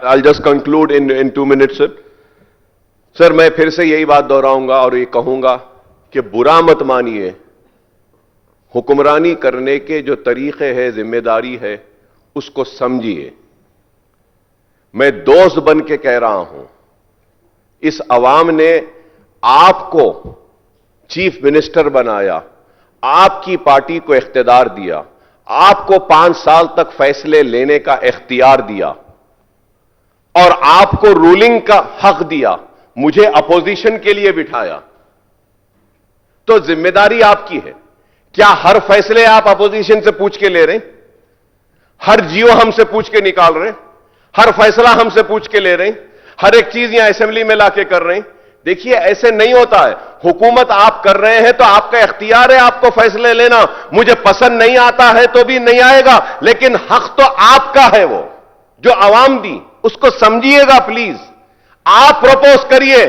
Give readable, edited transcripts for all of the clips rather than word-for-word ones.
I'll just conclude in 2 minutes, sir. Sir, मैं फिर से यही बात दोहराऊंगा और ये कहूंगा कि बुरा मत मानिए, हुक्मरानी करने के जो तरीके हैं, जिम्मेदारी है, उसको समझिए। मैं दोस्त बन के कह रहा हूं, इस अवाम ने आपको चीफ मिनिस्टर बनाया, आपकी पार्टी को इख्तियार दिया, आपको 5 साल तक फैसले लेने का इख्तियार दिया और आपको रूलिंग का हक दिया, मुझे अपोजिशन के लिए बिठाया, तो जिम्मेदारी आपकी है। क्या हर फैसले आप अपोजिशन से पूछ के ले रहे हैं? हर जियो हमसे पूछ के निकाल रहे हैं? हर फैसला हमसे पूछ के ले रहे हैं? हर एक चीज यहां असेंबली में लाके कर रहे हैं? देखिए, ऐसे नहीं होता है। हुकूमत आप कर रहे हैं तो आपका इख्तियार है आपको फैसले लेना। मुझे पसंद नहीं आता है तो भी नहीं आएगा, लेकिन हक तो आपका है, वो जो अवाम दी, उसको समझिएगा प्लीज। आप प्रपोज करिए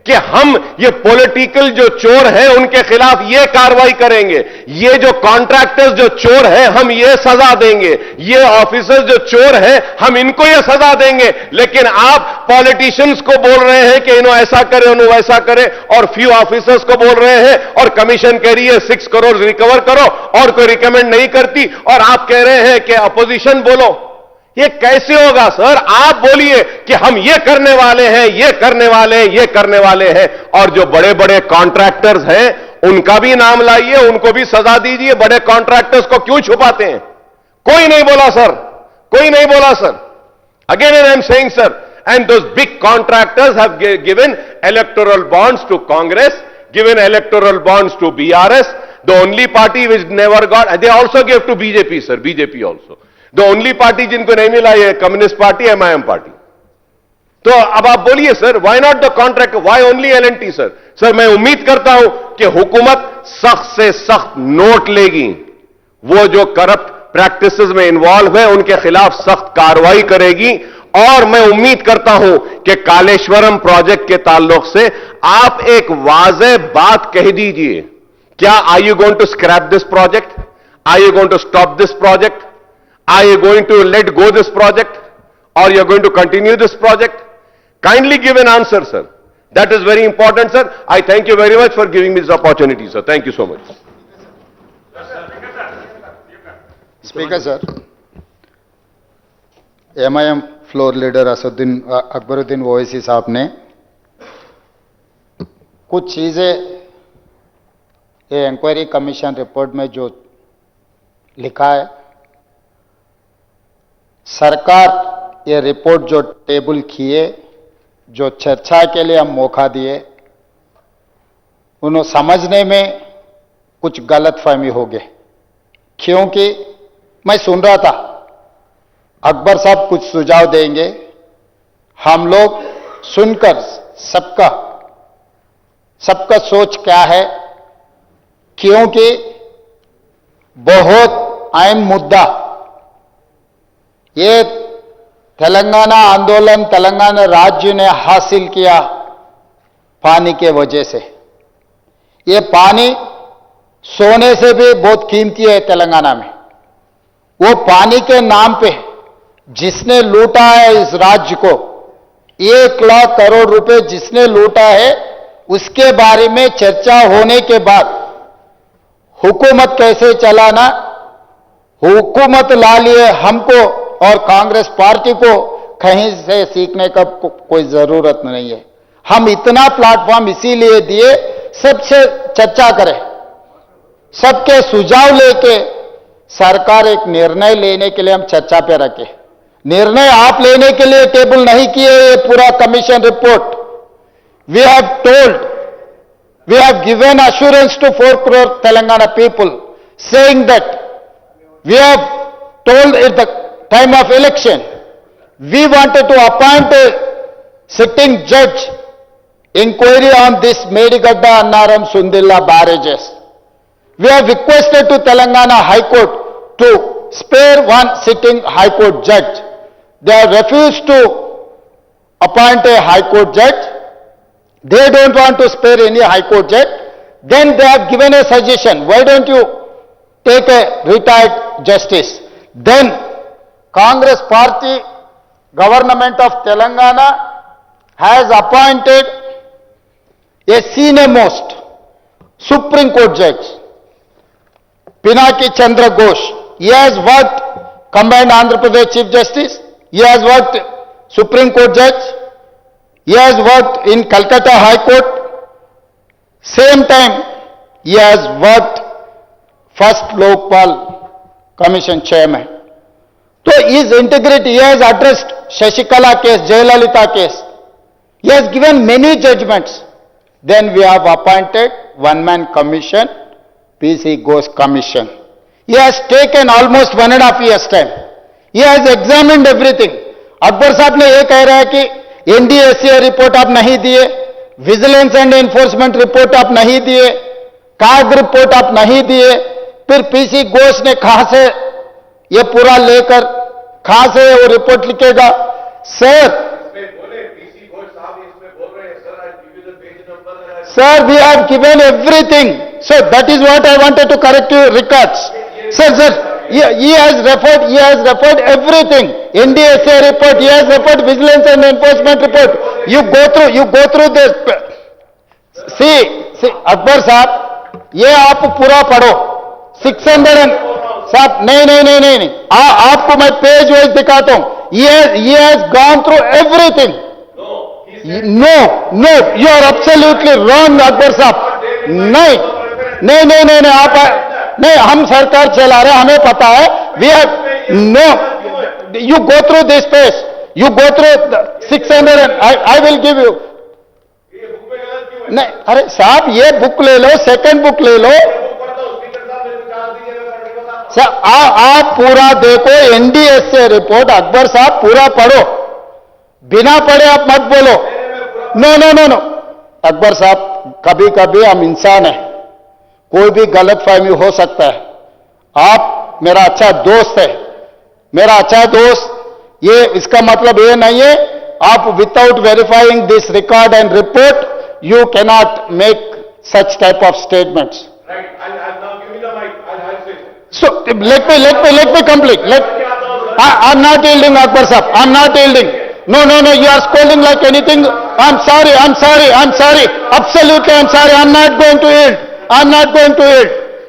कि हम ये पॉलिटिकल जो चोर हैं उनके खिलाफ ये कार्रवाई करेंगे, ये जो कॉन्ट्रैक्टर्स जो चोर हैं हम ये सजा देंगे, ये ऑफिसर्स जो चोर हैं हम इनको ये सजा देंगे। लेकिन आप पॉलिटिशियंस को बोल रहे हैं कि इन्हों ऐसा करे उन्हों वैसा करे, और फ्यू ऑफिसर्स को बोल रहे हैं, और कमीशन कह रही है 6 करोड़ रिकवर करो और कोई रिकमेंड नहीं करती, और आप कह रहे हैं कि अपोजिशन बोलो। ये कैसे होगा सर? आप बोलिए कि हम ये करने वाले हैं, ये करने वाले हैं, ये करने वाले हैं, और जो बड़े बड़े कॉन्ट्रैक्टर्स हैं उनका भी नाम लाइए, उनको भी सजा दीजिए। बड़े कॉन्ट्रैक्टर्स को क्यों छुपाते हैं? कोई नहीं बोला सर, कोई नहीं बोला sir. Again I am saying sir, and those big contractors have given electoral bonds to Congress, given electoral bonds to BRS. The only party which never got, they also gave to BJP sir, BJP also. The only party जिनको नहीं मिला ये communist party, MIM party. तो अब आप बोलिए sir, why not the contract, why only L&T sir? Sir, मैं उम्मीद करता हूं कि हुकूमत सख्त से सख्त नोट लेगी, वो जो करप्ट प्रैक्टिसेस में इन्वॉल्व है उनके खिलाफ सख्त कार्रवाई करेगी, और मैं उम्मीद करता हूं कि कालेश्वरम प्रोजेक्ट के ताल्लुक से आप एक वाज़ेह बात कह दीजिए। क्या are you going to scrap this project? Are you going to stop this project? Are you going to let go this project, or you are going to continue this project? Kindly give an answer, sir. That is very important, sir. I thank you very much for giving me this opportunity, sir. Thank you so much. Speaker, sir. MIM floor leader Akbaruddin Owaisi साहब ने कुछ चीजें ये inquiry commission report में जो लिखा है, सरकार ये रिपोर्ट जो टेबल किए, जो चर्चा के लिए हम मौका दिए, उन्हें समझने में कुछ गलतफहमी हो गए। क्योंकि मैं सुन रहा था अकबर साहब कुछ सुझाव देंगे, हम लोग सुनकर सबका सोच क्या है, क्योंकि बहुत अहम मुद्दा ये तेलंगाना आंदोलन, तेलंगाना राज्य ने हासिल किया पानी के वजह से। ये पानी सोने से भी बहुत कीमती है तेलंगाना में। वो पानी के नाम पे जिसने लूटा है इस राज्य को, 1 लाख करोड़ रुपए जिसने लूटा है, उसके बारे में चर्चा होने के बाद हुकूमत कैसे चलाना, हुकूमत ला लिए हमको और कांग्रेस पार्टी को कहीं से सीखने का कोई जरूरत नहीं है। हम इतना प्लेटफॉर्म इसीलिए दिए, सबसे चर्चा करें, सबके सुझाव लेके सरकार एक निर्णय लेने के लिए हम चर्चा पे रखे। निर्णय आप लेने के लिए टेबल नहीं किए ये पूरा commission report. We have told, we have given assurance to 4 crore Telangana people, saying that we have told at the time of election, we wanted to appoint a sitting judge inquiry on this Medigadda Annaram Sundilla barrages. We have requested to Telangana High Court to spare one sitting High Court judge. They have refused to appoint a High Court judge. They don't want to spare any High Court judge. Then they have given a suggestion, why don't you take a retired justice? Then Congress party Government of Telangana has appointed a senior most Supreme Court judge, Pinaki Chandra Ghosh. He has worked combined Andhra Pradesh Chief Justice. He has worked Supreme Court judge. He has worked in Calcutta High Court. Same time, he has worked first Lokpal Commission Chairman. So his integrity, he has addressed Shashikala case, Jayalalitha case. He has given many judgments. Then we have appointed one-man commission, PC Ghosh Commission. He has taken almost 1.5 years time. He has examined everything. Akbar साहब ने ये कह रहा है कि NDSA report आप नहीं दिए, विजिलेंस एंड एनफोर्समेंट रिपोर्ट आप नहीं दिए, काग रिपोर्ट आप नहीं दिए, फिर पीसी घोष ने कहां से ये पूरा लेकर कहां से वो रिपोर्ट लिखेगा? Sir, sir, we have given everything. So that is what I wanted to correct you records. Sir, he has referred everything. NDSA report, he has referred vigilance and enforcement report. You go through this. See, Akbar साहब, ये आप पूरा पढ़ो. 600 साहब, नहीं. आपको मैं page wise दिखाता हूं. He has gone through everything. No, you are absolutely wrong, Akbar साहब. नहीं, आप नहीं, हम सरकार चला रहे, हमें पता है. We have no. You go through this page. You go through 600 and I will give you. नहीं, अरे साहब ये बुक ले लो, सेकंड बुक ले लो. सर आप पूरा देखो, एनडीएसए रिपोर्ट. अकबर साहब पूरा पढ़ो, बिना पढ़े आप मत बोलो. नो. अकबर साहब, कभी कभी हम इंसान हैं, कोई भी गलतफहमी हो सकता है. आप मेरा अच्छा दोस्त है, मेरा अच्छा दोस्त. ये इसका मतलब ये नहीं है आप without verifying this record and report you can not make such type of statements. So let me complete. I'm not yielding, Akbar sahab. I'm not yielding. No. You are scolding like anything. I'm sorry. Absolutely, I'm sorry. I'm not going to yield.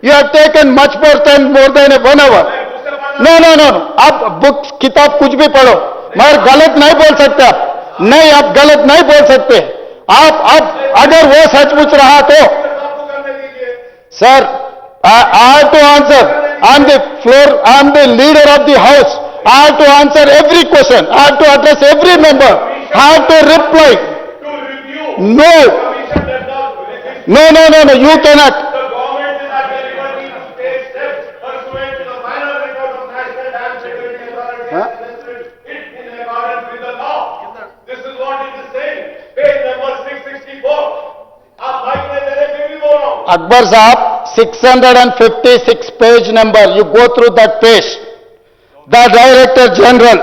You have taken much more than 1 hour. No. आप book किताब कुछ भी पढ़ो, मगर गलत नहीं बोल सकते आप. नहीं, आप गलत नहीं बोल सकते. आप अगर वो सचमुच रहा तो sir, I have to answer. I'm the floor, I'm the leader of the house. I have to answer every question. I have to address every member. I have to reply. No, you cannot. Huh? This is what it is saying. Page number 664. Akbar Sahab, 656 page number, you go through that page. The Director General,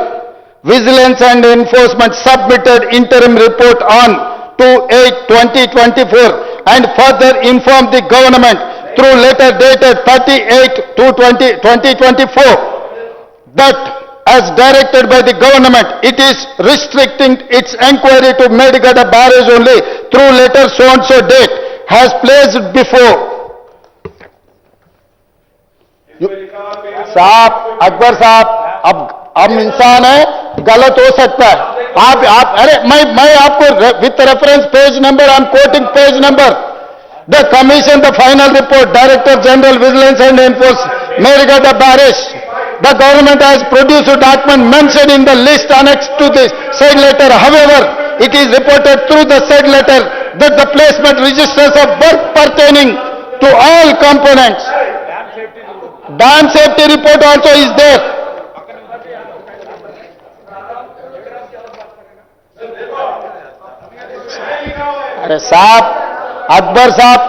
Vigilance and Enforcement submitted interim report on 2/8/2024 and further informed the government through letter dated 38/2/2024 that as directed by the government, it is restricting its inquiry to Medgada barrage only through letter so and so date has placed before. साहब, अकबर साहब, अब हम इंसान है, गलत हो सकता है. आप अरे मैं आपको with reference page number, I am quoting page number. The commission, the final report, director general vigilance and enforcement, Medgada barrage. The government has produced a document mentioned in the list annexed to this said letter. However, it is reported through the said letter that the placement registers of work pertaining to all components. Dam safety report also is there. अरे साहब, अकबर साहब,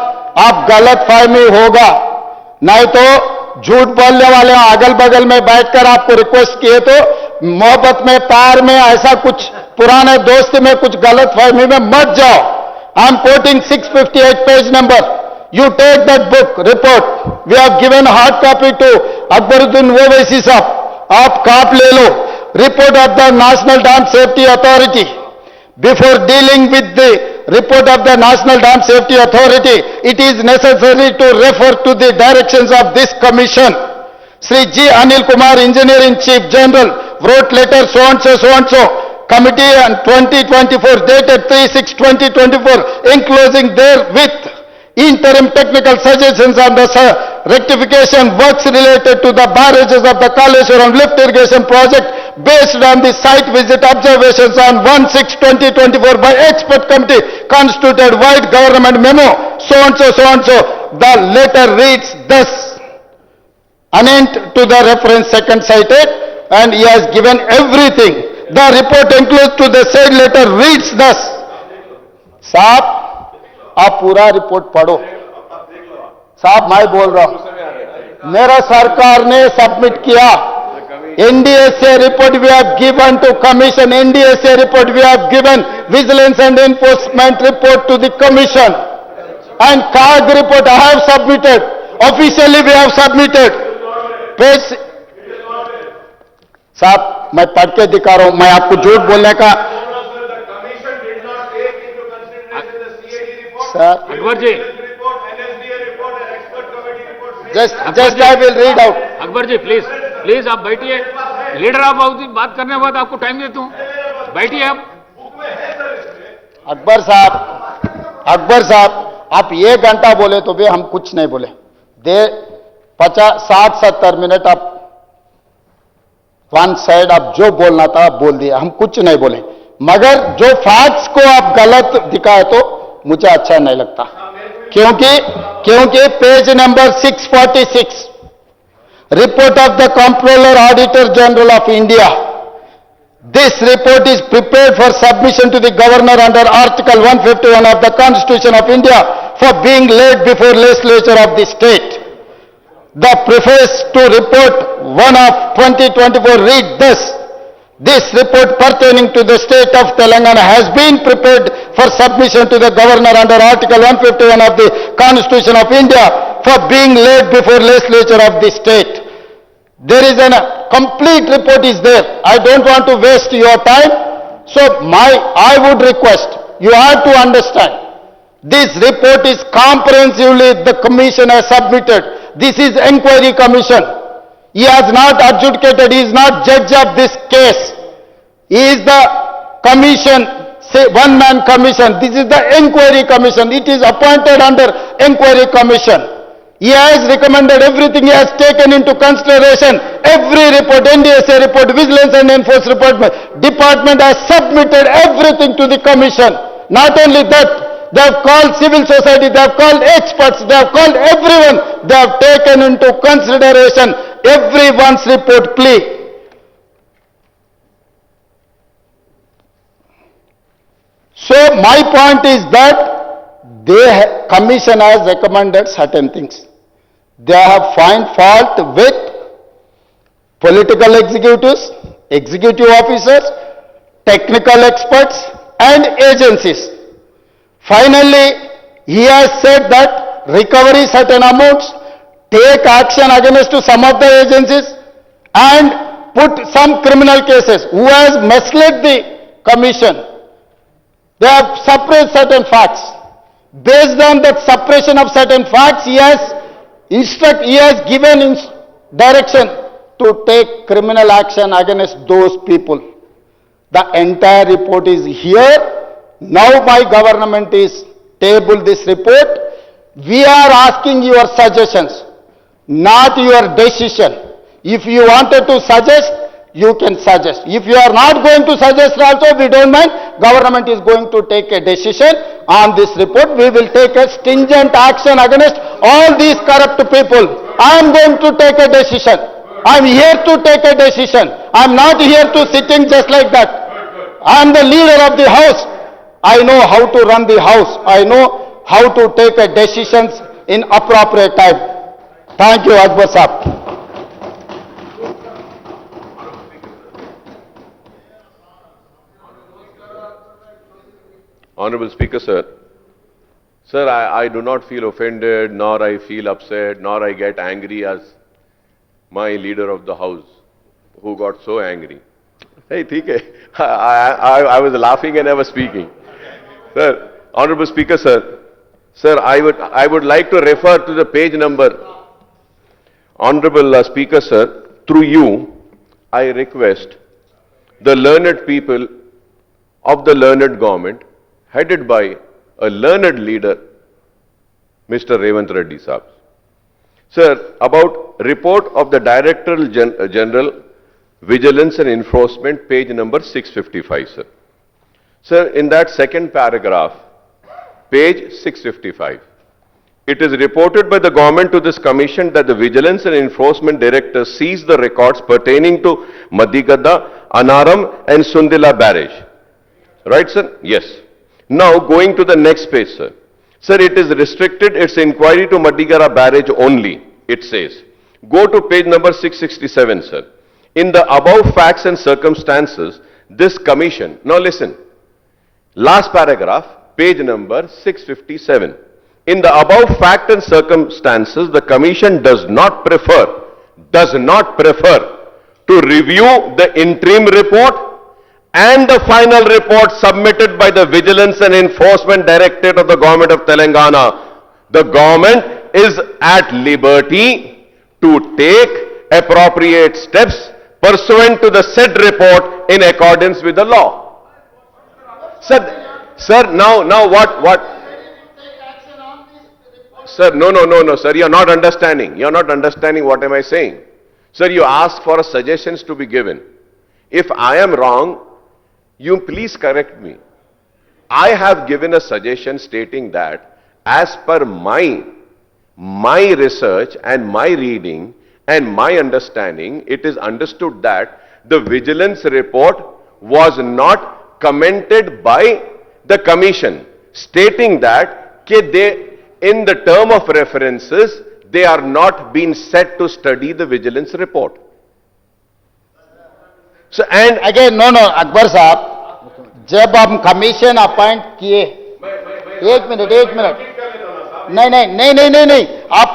आप गलत फहमी होगा, नहीं तो झूठ बोलने वाले अगल बगल में बैठकर आपको रिक्वेस्ट किए तो मोहब्बत में, प्यार में, ऐसा कुछ पुराने दोस्ती में कुछ गलत फहमी में मत जाओ. I am quoting 658 page number. You take that book report. We have given hard copy to Akbaruddin Owaisi साहब. आप काप ले लो. report of the National Dam Safety Authority. Before dealing with the report of the National Dam Safety Authority, it is necessary to refer to the directions of this commission. Sri G. Anil Kumar, Engineering Chief General, wrote letter so and so, committee on 2024, dated 3/6/2024, enclosing therewith interim technical suggestions on the rectification works related to the barrages of the Kaleshwaram lift irrigation project based on the site visit observations on 1/6/2024 by expert committee constituted wide government memo, so and so. The letter reads thus, anent to the reference second cited, and he has given everything. The report includes to the said letter reads thus. साहब, आप पूरा report पढ़ो. साहब, मैं बोल रहा हूं, मेरा सरकार ने सबमिट किया. NDSA report we have given to commission. NDSA report we have given. Vigilance and enforcement report to the commission. And CAG report I have submitted. Officially we have submitted. Page. साहब, मैं पढ़ के दिखा रहा हूं. मैं आपको झूठ बोलने का. Sir, Akbar ji, just I will read out. Akbar ji please आप बैठिए. लीडर आप बात करने के बाद आपको टाइम देता हूं. बैठिए आप. अकबर साहब, आप 1 घंटा बोले तो भी हम कुछ नहीं बोले. 60-70 मिनट आप वन साइड आप जो बोलना था आप बोल दिया. हम कुछ नहीं बोले, मगर जो फैक्ट्स को आप गलत दिखाए तो मुझे अच्छा नहीं लगता. क्योंकि page number 646, report of the Comptroller Auditor General of India. This report is prepared for submission to the Governor under Article 151 of the Constitution of India for being laid before legislature of the state. The preface to report 1 of 2024 read thus. This report pertaining to the state of Telangana has been prepared for submission to the Governor under Article 151 of the Constitution of India for being laid before legislature of the state. There is a complete report is there. I don't want to waste your time. So I would request, you have to understand, this report is comprehensively the commission has submitted. This is inquiry commission. He has not adjudicated, he is not judge of this case. He is the commission, say one-man commission. This is the inquiry commission. It is appointed under inquiry commission. He has recommended everything, he has taken into consideration. Every report, NDSA report, Vigilance and Enforcement Department has submitted everything to the commission. Not only that, they have called civil society, they have called experts, they have called everyone. They have taken into consideration everyone's report plea. So my point is that the commission has recommended certain things. They have found fault with political executives, executive officers, technical experts and agencies. Finally, he has said that recovery certain amounts, take action against to some of the agencies and put some criminal cases. Who has misled the commission? They have suppressed certain facts. Based on that suppression of certain facts, he has given direction to take criminal action against those people. The entire report is here. Now my government is tabled this report. We are asking your suggestions, not your decision. If you wanted to suggest, you can suggest. If you are not going to suggest also, we don't mind. Government is going to take a decision on this report. We will take a stringent action against all these corrupt people. I am going to take a decision. I am here to take a decision. I am not here to sitting just like that. I am the leader of the house. I know how to run the house. I know how to take a decisions in appropriate time. Thank you, Akbar Sahab. Honorable Speaker, sir. Sir, I do not feel offended, nor I feel upset, nor I get angry as my leader of the house, who got so angry. Hey, ठीक है. I was laughing and I was speaking. Sir, Honorable Speaker, sir. Sir, I would like to refer to the page number. Honorable Speaker, sir, through you, I request the learned people of the learned government, headed by a learned leader, Mr. Revant Reddy Saab. Sir, about report of the Director General Vigilance and Enforcement, page number 655, sir. Sir, in that second paragraph, page 655, it is reported by the government to this commission that the Vigilance and Enforcement Director seized the records pertaining to Madigadda, Anaram and Sundila barrage. Right, sir? Yes. Now, going to the next page, sir. Sir, it is restricted its inquiry to Madigara barrage only, it says. Go to page number 667, sir. In the above facts and circumstances, this commission, now listen, last paragraph, page number 657. In the above fact and circumstances, the commission does not prefer to review the interim report and the final report submitted by the Vigilance and Enforcement Directorate of the Government of Telangana. The government is at liberty to take appropriate steps pursuant to the said report in accordance with the law. Sir, now what? Sir, no, sir, you are not understanding. You are not understanding what am I saying. Sir, you ask for suggestions to be given. If I am wrong, you please correct me. I have given a suggestion stating that as per my research and my reading and my understanding, it is understood that the vigilance report was not commented by the commission, stating that in the term of references, they are not being set to study the vigilance report. So, and again no Akbar साहब, जब हम commission appoint किए, एक minute, नहीं, आप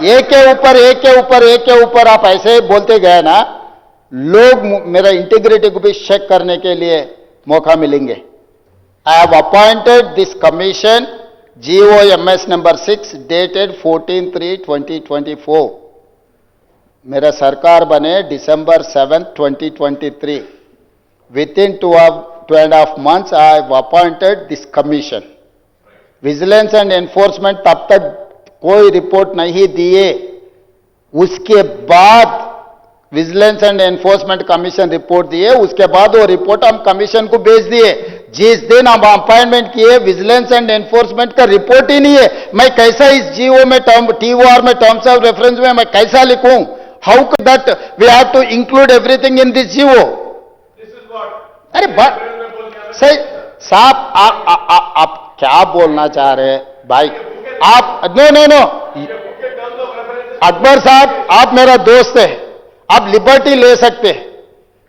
एक के ऊपर आप ऐसे बोलते गए ना, लोग मेरा इंटीग्रिटी को भी चेक करने के लिए मौका मिलेंगे. I have appointed this commission GOMS number 6 dated 14/3/2024. मेरा सरकार बने December 7, 2023. Within 2.5 months, I have appointed this commission. Vigilance and enforcement तब तक कोई रिपोर्ट नहीं दिए. उसके बाद vigilance and enforcement commission report दिए. उसके बाद वो रिपोर्ट हम कमीशन को भेज दिए. जिस दिन हम अपॉइंटमेंट किए, विजिलेंस एंड एनफोर्समेंट का रिपोर्ट ही नहीं है. मैं कैसा इस जीओ में TOR में टर्म्स ऑफ रेफरेंस में मैं कैसा लिखूं? How that we have to include everything in this GO? अरे सही साहब, आप क्या बोलना चाह रहे हैं भाई? आप नो अकबर साहब, आप मेरा दोस्त है, आप लिबर्टी ले सकते,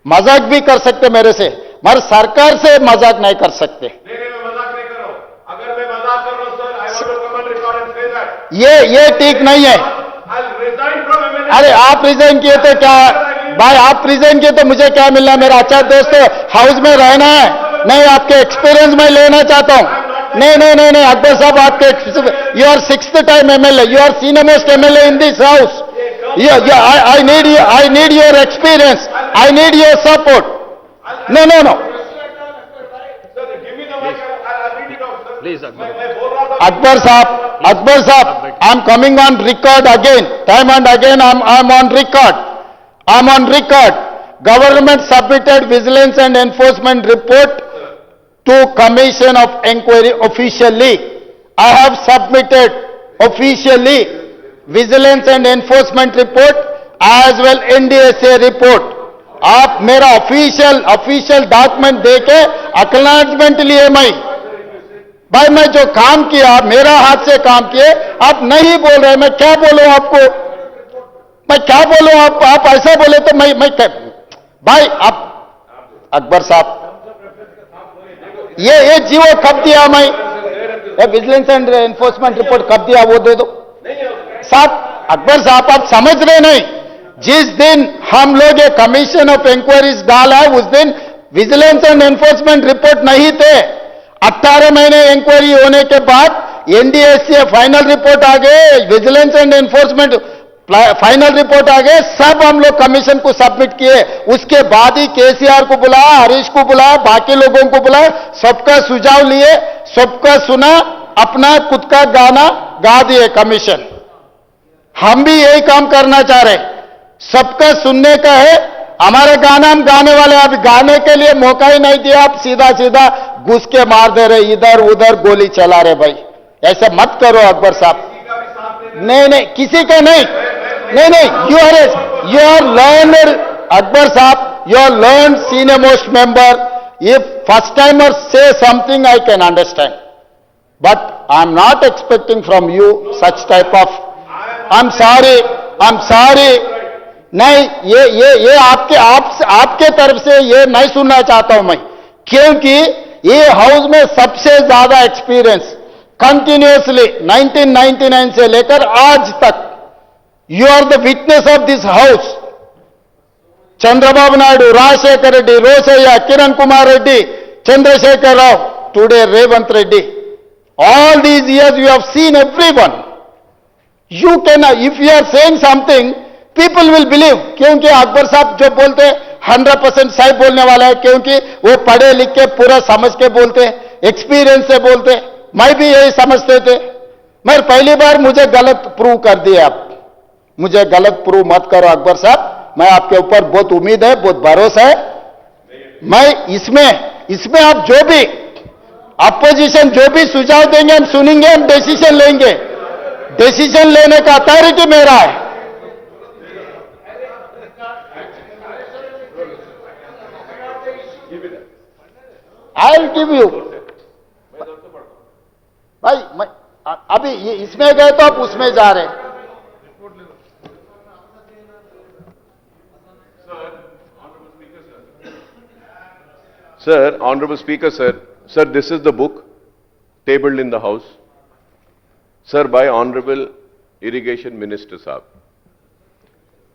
मजाक भी कर सकते मेरे से, मगर सरकार से मजाक नहीं कर सकते. मैं मजाक नहीं कर रहा हूं. अगर मैं मजाक कर रहा हूं sir, I want to comment record and say that ये ठीक नहीं है. अरे आप रिजाइन किए तो क्या भाई, आप रिजाइन किए तो मुझे क्या मिलना? मेरा अच्छा दोस्त है, हाउस में रहना है. नहीं, आपके एक्सपीरियंस मैं लेना चाहता हूं. नहीं अकबर साहब, आपके you are 6th time MLA, you are senior most MLA in this house. I need your experience. I need your support. No. Please, Akbar. Akbar Saab, I'm coming on record again. Time and again, I'm on record. Government submitted vigilance and enforcement report to Commission of Inquiry officially. I have submitted officially vigilance and enforcement report as well NDSA report. आप मेरा official document देके acknowledgement लिए भाई मैं जो काम किया, मेरा हाथ से काम किए, आप नहीं बोल रहे. मैं क्या बोलूं आपको? मैं क्या बोलूं? आप ऐसा बोले तो मैं भाई आप अकबर साहब, ये जीवो कब दिया? मैं विजिलेंस एंड एनफोर्समेंट रिपोर्ट कब दिया वो दे दो साहब. अकबर साहब, आप समझ रहे नहीं, जिस दिन हम लोग ये कमीशन ऑफ इंक्वायरीज डाला है उस दिन विजिलेंस एंड एनफोर्समेंट रिपोर्ट नहीं थे। 18 महीने इंक्वायरी होने के बाद एनडीएससी फाइनल रिपोर्ट आ गए, vigilance and enforcement final report आ गए, सब हम लोग कमीशन को सबमिट किए। उसके बाद ही केसीआर को बुलाया, हरीश को बुलाया, बाकी लोगों को बुलाया, सबका सुझाव लिए, सबका सुना, अपना खुद का गाना गा दिए कमीशन। हम भी यही काम करना चाह रहे, सबका सुनने का है। हमारे गाना हम गाने वाले, अब गाने के लिए मौका ही नहीं दिया, आप सीधा सीधा घुस के मार दे रहे, इधर उधर गोली चला रहे। भाई ऐसा मत करो अकबर साहब। नहीं नहीं, किसी का नहीं, नहीं नहीं, you are learned Akbar Saab, you are learned senior most member. If first timers say something I can understand, but I am not expecting from you such type of, I'm sorry, नहीं, ये आपके तरफ से ये नहीं सुनना चाहता हूं मैं, क्योंकि ये हाउस में सबसे ज्यादा एक्सपीरियंस कंटिन्यूअसली 1999 से लेकर आज तक you are the witness of this house. Chandrababu Naidu, Rajshekar Reddy, Rosaiah, Kiran Kumar Reddy, Chandrasekhar Rao, today Revanth Reddy. All these years you have seen everyone. You can, if you are saying something, people will believe. क्योंकि अकबर साहब जो बोलते हैं 100% सही बोलने वाला है, क्योंकि वो पढ़े लिख के पूरा समझ के बोलते हैं, एक्सपीरियंस से बोलते हैं। मैं भी यही समझते थे, मगर पहली बार मुझे गलत प्रूव कर दिया। आप मुझे गलत प्रूव मत करो अकबर साहब, मैं आपके ऊपर बहुत उम्मीद है, बहुत भरोसा है। मैं इसमें आप जो भी अपोजिशन जो भी सुझाव देंगे हम सुनेंगे, हम डिसीजन लेंगे। डिसीजन लेने का अथॉरिटी मेरा है। I will give you. भाई मैं अभी इसमें गए तो आप उसमें जा रहे हैं। Sir, Honorable Speaker, sir, this is the book tabled in the House. Sir, by Honorable Irrigation Minister Saab.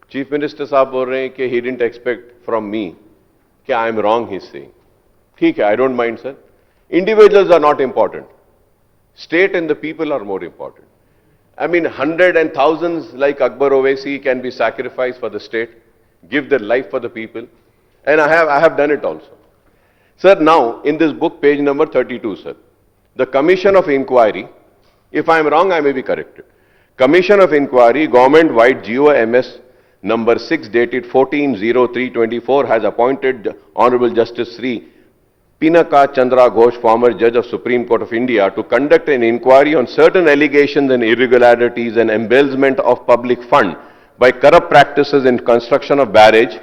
Chief Minister Saab बोल रहे हैं कि he didn't expect from me कि I am wrong, he's saying. ठीक है, I don't mind, sir. Individuals are not important. State and the people are more important. I mean, hundreds and thousands like Akbar Owaisi can be sacrificed for the state, give their life for the people, and I have done it also. Sir, now, in this book, page number 32, sir, the Commission of Inquiry, if I am wrong, I may be corrected. Commission of Inquiry, government-wide GOMS number 6, dated 14/03/24, has appointed Honorable Justice Sri Pinaka Chandra Ghosh, former Judge of Supreme Court of India, to conduct an inquiry on certain allegations and irregularities and embezzlement of public fund by corrupt practices in construction of barrage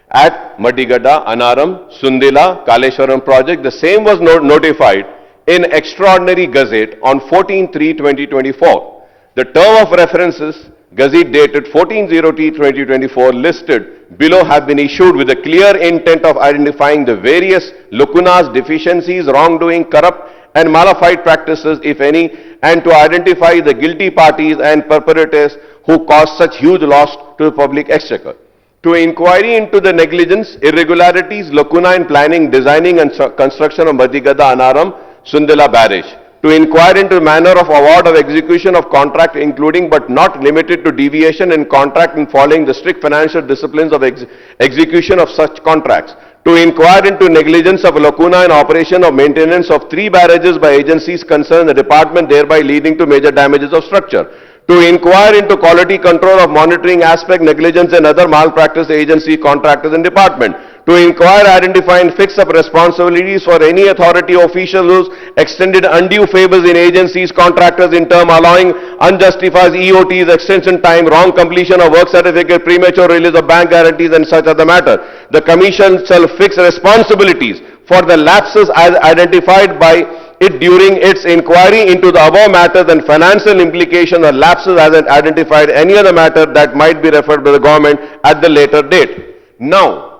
at Madigada, Anaram, Sundila, Kaleshwaram project. The same was notified in Extraordinary Gazette on 14/3/2024. The term of references, Gazette dated 14/0/2024, listed below have been issued with a clear intent of identifying the various lacunas, deficiencies, wrongdoing, corrupt and malified practices, if any, and to identify the guilty parties and perpetrators who caused such huge loss to the public exchequer. To inquiry into the negligence, irregularities, lacuna in planning, designing and construction of Madigada, Anaram, Sundila barrage. To inquire into the manner of award of execution of contract, including but not limited to deviation in contract and following the strict financial disciplines of execution of such contracts. To inquire into negligence of lacuna in operation of maintenance of 3 barrages by agencies concerned the department, thereby leading to major damages of structure. To inquire into quality control of monitoring aspect, negligence and other malpractice agency, contractors and department. To inquire, identify and fix up responsibilities for any authority official who's extended undue favors in agencies, contractors in term allowing unjustified EOTs, extension time, wrong completion of work certificate, premature release of bank guarantees and such other matter. The Commission shall fix responsibilities for the lapses as identified by it during its inquiry into the above matters and financial implications or lapses as identified any other matter that might be referred by the government at the later date. Now,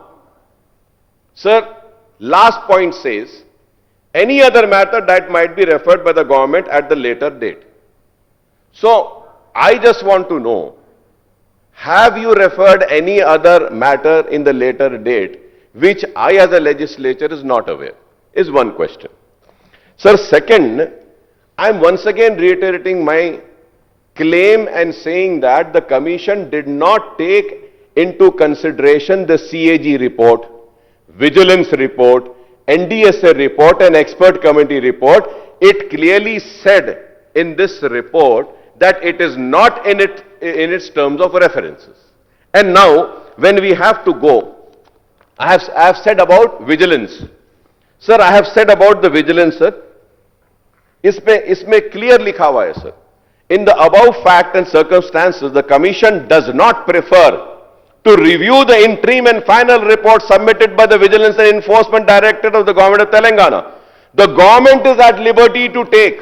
sir, last point says any other matter that might be referred by the government at the later date. So, I just want to know, have you referred any other matter in the later date which I as a legislature is not aware? Is one question. Sir, second, I am once again reiterating my claim and saying that the commission did not take into consideration the CAG report, vigilance report, NDSA report and expert committee report. It clearly said in this report that it is not in its terms of references. And now, when we have to go, I have said about vigilance. Sir, I have said about the vigilance, sir. इसमें clear लिखा हुआ है, sir. In the above fact and circumstances, the commission does not prefer to review the interim and final report submitted by the Vigilance and Enforcement Directorate of the Government of Telangana. The government is at liberty to take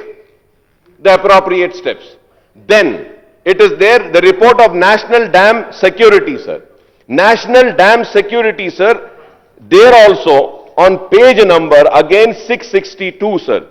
the appropriate steps. Then, it is there, the report of National Dam Security, sir. National Dam Security, sir, there also, on page number, again 662, sir.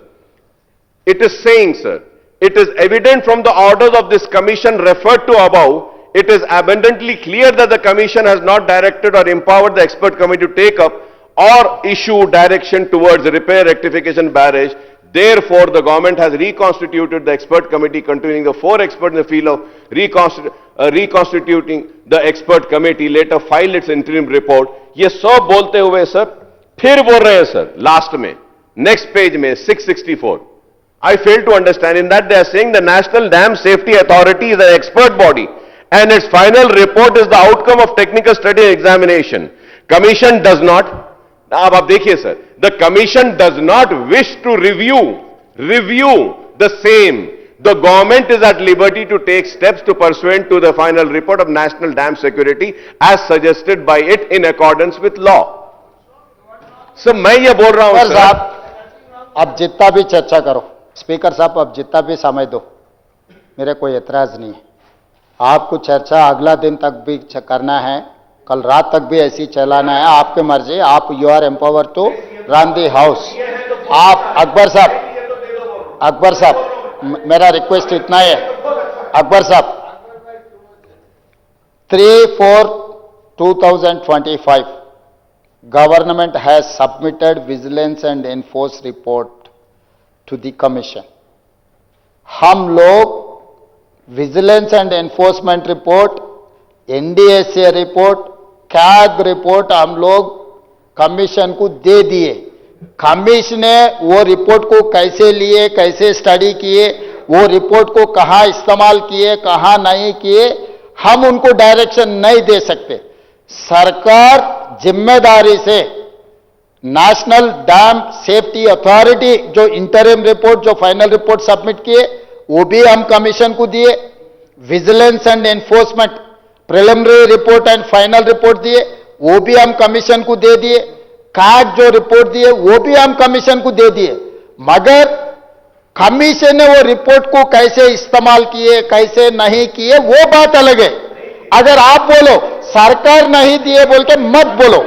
It is saying, sir, it is evident from the orders of this commission referred to above, it is abundantly clear that the commission has not directed or empowered the expert committee to take up or issue direction towards repair, rectification, barrage. Therefore, the government has reconstituted the expert committee containing the 4 experts in the field of reconstituting the expert committee, later filed its interim report. ये सब बोलते हुए sir फिर बोल रहे हैं sir last में next page में 664. I fail to understand. In that they are saying the National Dam Safety Authority is an expert body and its final report is the outcome of technical study and examination. Commission does not, अब आप देखिए sir, the commission does not wish to review the same. The government is at liberty to take steps to pursuant to the final report of National Dam Security as suggested by it in accordance with law. Sir मैं ये बोल रहा हूं sir, अब जितना भी चर्चा करो, स्पीकर साहब अब जितना भी समय दो, मेरे कोई एतराज नहीं है. आपको चर्चा अगला दिन तक भी करना है, कल रात तक भी ऐसी चलाना है, आपके मर्जी. आप you are empower to run the house. आप अकबर साहब मेरा रिक्वेस्ट इतना है, अकबर साहब 3/4/2025 government has submitted vigilance and enforce report to the commission. हम लोग vigilance and enforcement report, NDSA report, CAG report हम लोग कमीशन को दे दिए. कमीशन ने वो रिपोर्ट को कैसे लिए, कैसे स्टडी किए, वो रिपोर्ट को कहां इस्तेमाल किए, कहां नहीं किए, हम उनको डायरेक्शन नहीं दे सकते. सरकार जिम्मेदारी से नेशनल डैम सेफ्टी अथॉरिटी जो इंटरिम रिपोर्ट, जो फाइनल रिपोर्ट सबमिट किए, वो भी हम कमीशन को दिए. Vigilance and enforcement preliminary report and final report दिए, वो भी हम कमीशन को दे दिए. कैग जो रिपोर्ट दिए वो भी हम कमीशन को दे दिए. मगर कमीशन ने वो रिपोर्ट को कैसे इस्तेमाल किए, कैसे नहीं किए, वो बात अलग है. अगर आप बोलो सरकार नहीं दिए बोल के मत बोलो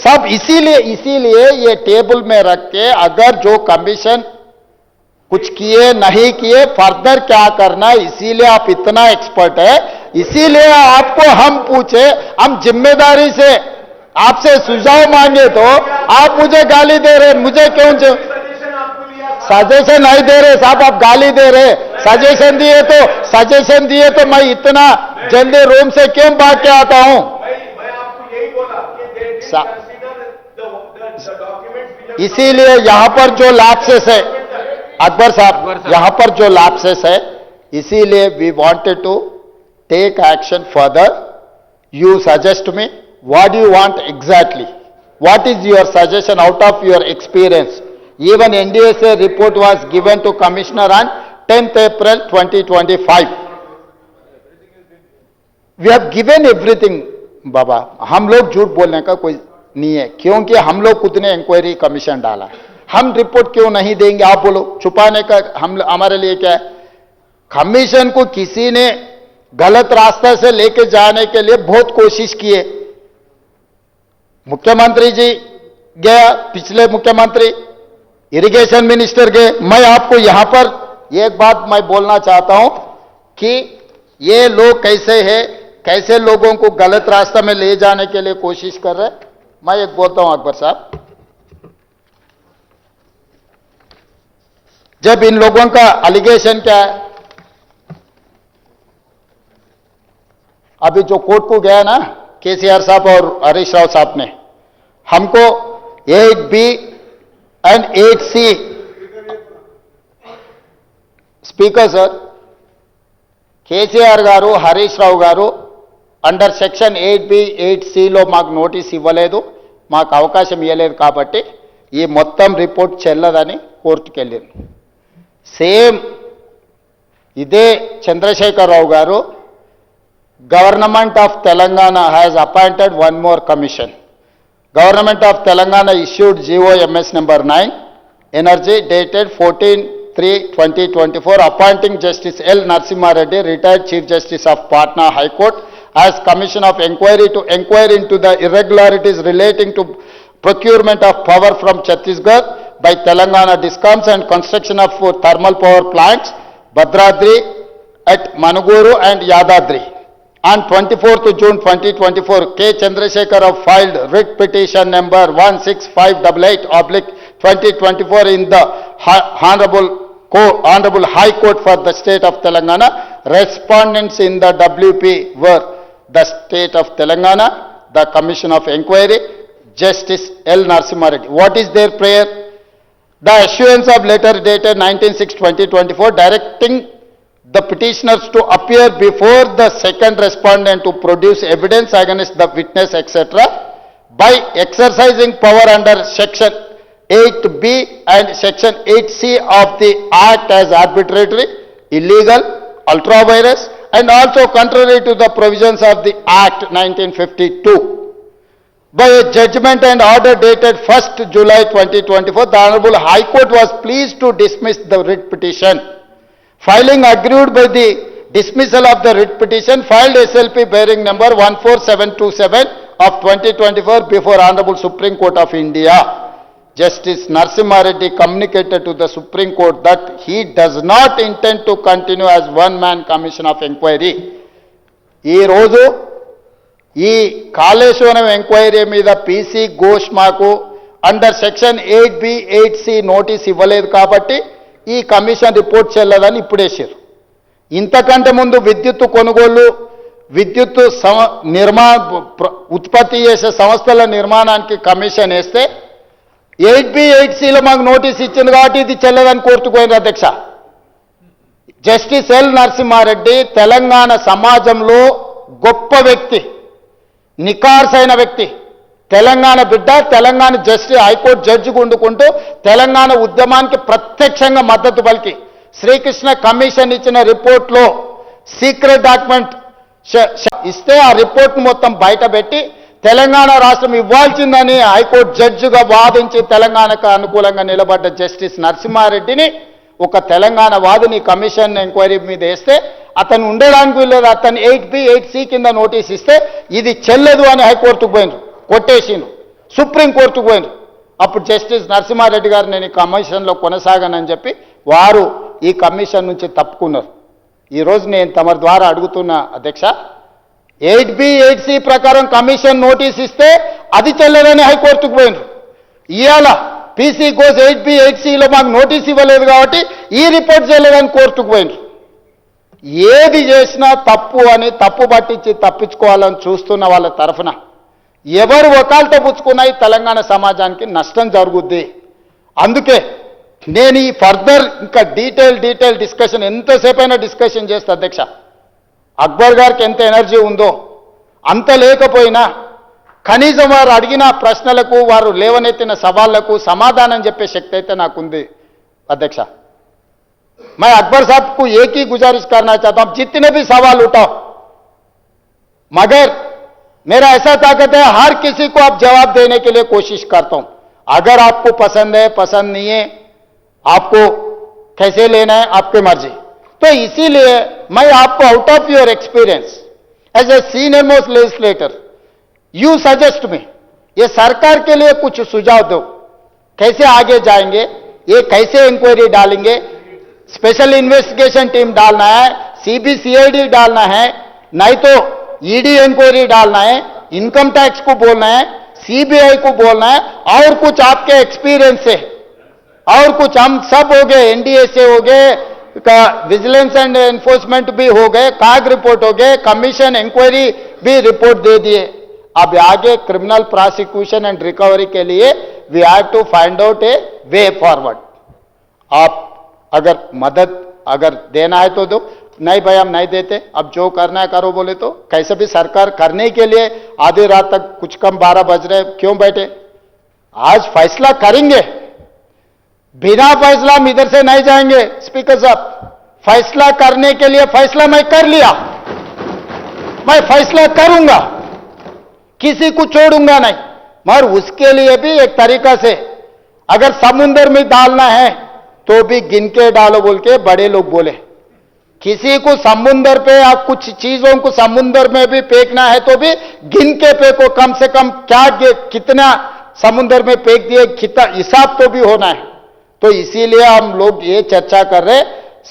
सब. इसीलिए ये टेबल में रख के अगर जो कमीशन कुछ किए नहीं किए फर्दर क्या करना, इसीलिए आप इतना एक्सपर्ट है, इसीलिए आपको हम पूछे, हम जिम्मेदारी से आपसे सुझाव मांगे तो आप मुझे गाली दे रहे. मुझे क्यों सजेशन नहीं दे रहे साहब, आप गाली दे रहे. सजेशन दिए तो मैं इतना जल्दी रूम से क्यों भाग के आता हूं. इसीलिए यहां पर जो लैप्सेस है अकबर साहब, यहां पर जो लैप्सेस है, इसीलिए we wanted to take action further. You suggest me what do you want exactly, what is your suggestion out of your experience. Even NDSA report was given to commissioner on 10th April 2025. We have given everything. बाबा हम लोग झूठ बोलने का कोई नहीं है, क्योंकि हम लोग खुद ने इंक्वायरी कमीशन डाला. हम रिपोर्ट क्यों नहीं देंगे, आप बोलो. छुपाने का हमारे लिए क्या है. कमीशन को किसी ने गलत रास्ते से लेके जाने के लिए बहुत कोशिश किए. मुख्यमंत्री जी गया, पिछले मुख्यमंत्री, इरिगेशन मिनिस्टर गए. मैं आपको यहां पर एक बात मैं बोलना चाहता हूं कि ये लोग कैसे हैं, कैसे लोगों को गलत रास्ता में ले जाने के लिए कोशिश कर रहे हैं। मैं एक बोलता हूं अकबर साहब, जब इन लोगों का एलिगेशन क्या है, अभी जो कोर्ट को गया ना केसीआर साहब और हरीश राव साहब ने, हमको 8B and 8C speaker sir, KCR గారు హరీష్ రావు గారు అండర్ సెక్షన్ 8B 8Cలో మాకు నోటీస్ ఇవ్వలేదు, మాకు అవకాశం ఇవ్వలేదు కాబట్టి ఈ మొత్తం రిపోర్ట్ చెల్లదని కోర్టుకు వెళ్ళారు. సేమ్ ఇదే చంద్రశేఖరరావు గారు government of Telangana has appointed one more commission. Government of Telangana issued GOMS number 9 energy dated 14/3/2024 appointing Justice L. Narasimha Reddy, retired Chief Justice of Patna High Court, as Commission of Inquiry to inquire into the irregularities relating to procurement of power from Chhattisgarh by Telangana Discoms and construction of thermal power plants, Bhadradri at Manuguru and Yadadri. On 24th June 2024, K. Chandrasekhar filed writ petition number 16588/2024 in the Honorable High Court for the State of Telangana. Respondents in the WP were the State of Telangana, the Commission of Inquiry, Justice L. Narasimha Reddy. What is their prayer? The issuance of letter dated 19/6/2024 directing the petitioners to appear before the second respondent to produce evidence against the witness, etc., by exercising power under Section 8B and Section 8C of the Act as arbitrary, illegal, ultra-virus, and also contrary to the provisions of the Act 1952. By a judgment and order dated 1st July 2024, the Honorable High Court was pleased to dismiss the writ petition. Filing agreed by the dismissal of the writ petition, filed SLP bearing number 14727 of 2024 before Honorable Supreme Court of India. Justice Narasimha Reddy communicated to the Supreme Court that he does not intend to continue as one-man commission of inquiry. ఈ రోజు ఈ Kaleshwaram enquiry మీద PC Ghosh మాకు under section 8B 8C notice ఇవ్వలేదు కాబట్టి ఈ commission report చెల్లదని ఇప్పుడు వేసారు. ఇంతకంటే ముందు విద్యుత్ కొనుగోలు, విద్యుత్ ఉత్పత్తి చేసే సంస్థల నిర్మాణానికి కమిషన్ వేస్తే 8B 8Cలో మాకు నోటీస్ ఇచ్చింది కాబట్టి ఇది చెల్లదని కోర్టుకు పోయింది అధ్యక్ష. జస్టిస్ ఎల్ నరసింహారెడ్డి తెలంగాణ సమాజంలో గొప్ప వ్యక్తి, నికార్సైన వ్యక్తి, తెలంగాణ బిడ్డ, తెలంగాణ హైకోర్టు జడ్జిగా ఉండుకుంటూ తెలంగాణ ఉద్యమానికి ప్రత్యక్షంగా మద్దతు పలికి శ్రీకృష్ణ కమిషన్ ఇచ్చిన రిపోర్ట్లో సీక్రెట్ డాక్యుమెంట్ ఇస్తే ఆ రిపోర్ట్ను మొత్తం బయటపెట్టి తెలంగాణ రాష్ట్రం ఇవ్వాల్సిందని హైకోర్టు జడ్జిగా వాదించి తెలంగాణకు అనుకూలంగా నిలబడ్డ జస్టిస్ నరసింహారెడ్డిని ఒక తెలంగాణ వాదిని కమిషన్ ఎంక్వైరీ మీద వేస్తే అతను ఉండడానికి వీల్లేదు, అతను 8B 8C కింద నోటీస్ ఇస్తే ఇది చెల్లదు అని హైకోర్టుకు పోయినారు, కొట్టేసిండ్రు, సుప్రీంకోర్టుకు పోయినారు. అప్పుడు జస్టిస్ నరసింహారెడ్డి గారు నేను ఈ కమిషన్లో కొనసాగానని చెప్పి వారు ఈ కమిషన్ నుంచి తప్పుకున్నారు. ఈరోజు నేను తమ ద్వారా అడుగుతున్న అధ్యక్ష, 8B 8C ప్రకారం కమిషన్ నోటీస్ ఇస్తే అది చెల్లదని హైకోర్టుకు పోయినారు. ఇవాళ PC గోస్ 8B 8Cలో మాకు నోటీస్ ఇవ్వలేదు కాబట్టి ఈ రిపోర్ట్ చెల్లదని కోర్టుకు పోయినారు. ఏది చేసినా తప్పు అని తప్పు పట్టించి తప్పించుకోవాలని చూస్తున్న వాళ్ళ తరఫున ఎవరు వకాలతో పుచ్చుకున్నా ఈ తెలంగాణ సమాజానికి నష్టం జరుగుద్ది. అందుకే నేను ఈ ఫర్దర్ ఇంకా డీటెయిల్ డిస్కషన్ ఎంతసేపైనా డిస్కషన్ చేస్తా అధ్యక్ష. అక్బర్ గారికి ఎంత ఎనర్జీ ఉందో అంత లేకపోయినా కనీసం వారు అడిగిన ప్రశ్నలకు, వారు లేవనెత్తిన సవాళ్లకు సమాధానం చెప్పే శక్తి అయితే నాకుంది అధ్యక్ష. मैं अकबर साहब को एक ही गुजारिश करना चाहता हूं, जितने भी सवाल उठाओ, मगर मेरा ऐसा ताकत है हर किसी को आप जवाब देने के लिए कोशिश करता हूं. अगर आपको पसंद है, पसंद नहीं है, आपको कैसे लेना है आपकी मर्जी. तो इसीलिए मैं आपको out of your experience as a senior most legislator you suggest me, ये सरकार के लिए कुछ सुझाव दो, कैसे आगे जाएंगे, ये कैसे इंक्वायरी डालेंगे, स्पेशल इन्वेस्टिगेशन टीम डालना है, CBCID डालना है, नहीं तो ईडी इंक्वायरी डालना है, इनकम टैक्स को बोलना है, सीबीआई को बोलना है, और कुछ आपके एक्सपीरियंस से, और कुछ हम सब हो गए, एनडीए से हो गए, विजिलेंस एंड एनफोर्समेंट भी हो गए, काग रिपोर्ट हो गए, कमीशन इंक्वायरी भी रिपोर्ट दे दिए। अब आगे क्रिमिनल प्रोसिक्यूशन एंड रिकवरी के लिए we have to find out a way forward. आप अगर मदद अगर देना है तो दो, नहीं भाई हम नहीं देते, अब जो करना है करो बोले तो कैसे भी सरकार करने के लिए आधी रात तक कुछ कम 12 बज रहे क्यों बैठे? आज फैसला करेंगे, बिना फैसला हम इधर से नहीं जाएंगे। स्पीकर साहब, फैसला करने के लिए फैसला मैं कर लिया, मैं फैसला करूंगा, किसी को छोड़ूंगा नहीं, मगर उसके लिए भी एक तरीका से अगर समुद्र में डालना है तो भी गिन के डालो बोल के बड़े लोग बोले। किसी को समुद्र पे या कुछ चीजों को समुद्र में भी फेंकना है तो भी गिन के फेंको, कम से कम क्या कितना समुद्र में फेंक दिए, कितना हिसाब तो भी होना है। तो इसीलिए हम लोग ये चर्चा कर रहे,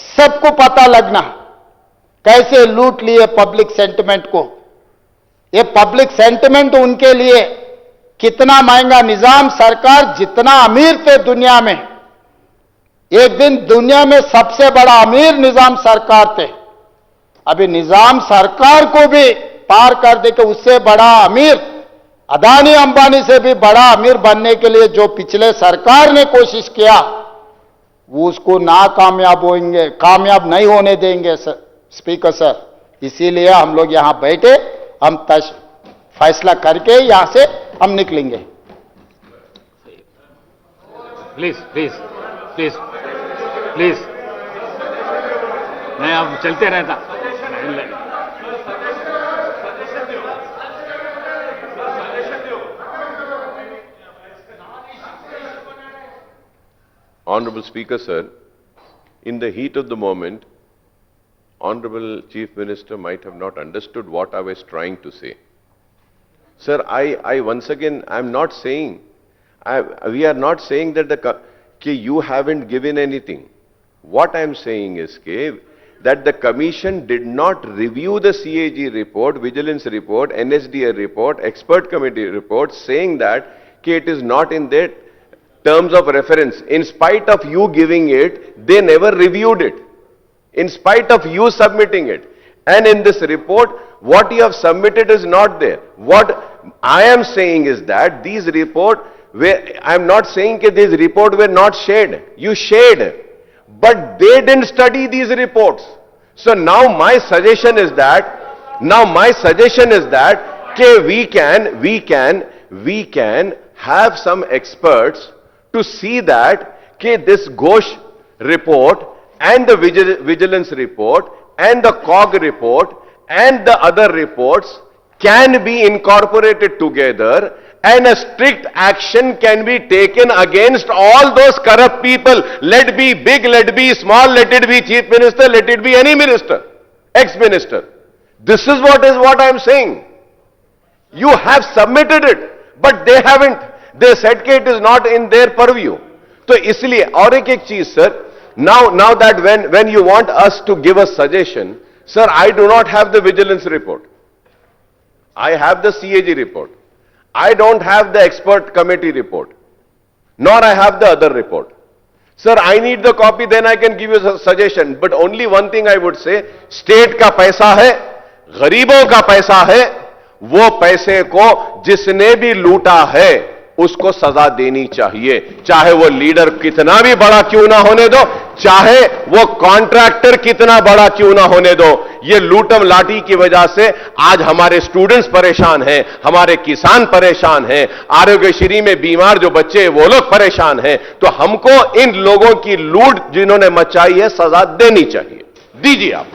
सबको पता लगना कैसे लूट लिए पब्लिक सेंटिमेंट को। ये पब्लिक सेंटिमेंट उनके लिए कितना महंगा, निजाम सरकार जितना अमीर थे दुनिया में, एक दिन दुनिया में सबसे बड़ा अमीर निजाम सरकार थे, अभी निजाम सरकार को भी पार कर दे के उससे बड़ा अमीर, अदानी अंबानी से भी बड़ा अमीर बनने के लिए जो पिछले सरकार ने कोशिश किया, वो उसको नाकामयाब होंगे, कामयाब नहीं होने देंगे स्पीकर सर। इसीलिए हम लोग यहां बैठे, हम फैसला करके यहां से हम निकलेंगे। प्लीज प्लीज प्लीज प्लीज, नहीं अब चलते रहता। Honorable Speaker, sir, in the heat of the moment, Honorable Chief Minister might have not understood what I was trying to say. Sir, I once again, I'm not saying, we are not saying that you haven't given anything. What I'm saying is that the Commission did not review the CAG report, Vigilance report, NSDA report, Expert Committee report, saying that it is not in their terms of reference. In spite of you giving it, they never reviewed it. In spite of you submitting it. And in this report, what you have submitted is not there. What I am saying is that these reports, I am not saying that these reports were not shared. You shared. But they didn't study these reports. So now my suggestion is that, we can have some experts to see that this Ghosh report and the Vigilance report and the COG report and the other reports can be incorporated together and a strict action can be taken against all those corrupt people. Let it be big, let it be small, let it be Chief Minister, let it be any minister, ex-minister. This is what I am saying. You have submitted it, but they haven't. They said that it is not in their purview. So, isliye, aur ek cheez, sir, now that when you want us to give a suggestion, sir, I do not have the Vigilance report. I have the CAG report. I don't have the Expert Committee report, nor I have the other report. Sir, I need the copy, then I can give you a suggestion. But only one thing I would say, state का पैसा है, गरीबों का पैसा है, वो पैसे को जिसने भी लूटा है, उसको सजा देनी चाहिए। चाहे वो लीडर कितना भी बड़ा क्यों ना होने दो, चाहे वो कॉन्ट्रैक्टर कितना बड़ा क्यों ना होने दो। ये लूटम लाठी की वजह से आज हमारे स्टूडेंट्स परेशान हैं, हमारे किसान परेशान हैं, आरोग्यश्री में बीमार जो बच्चे वो लोग परेशान हैं। तो हमको इन लोगों की लूट जिन्होंने मचाई है सजा देनी चाहिए। दीजिए आप।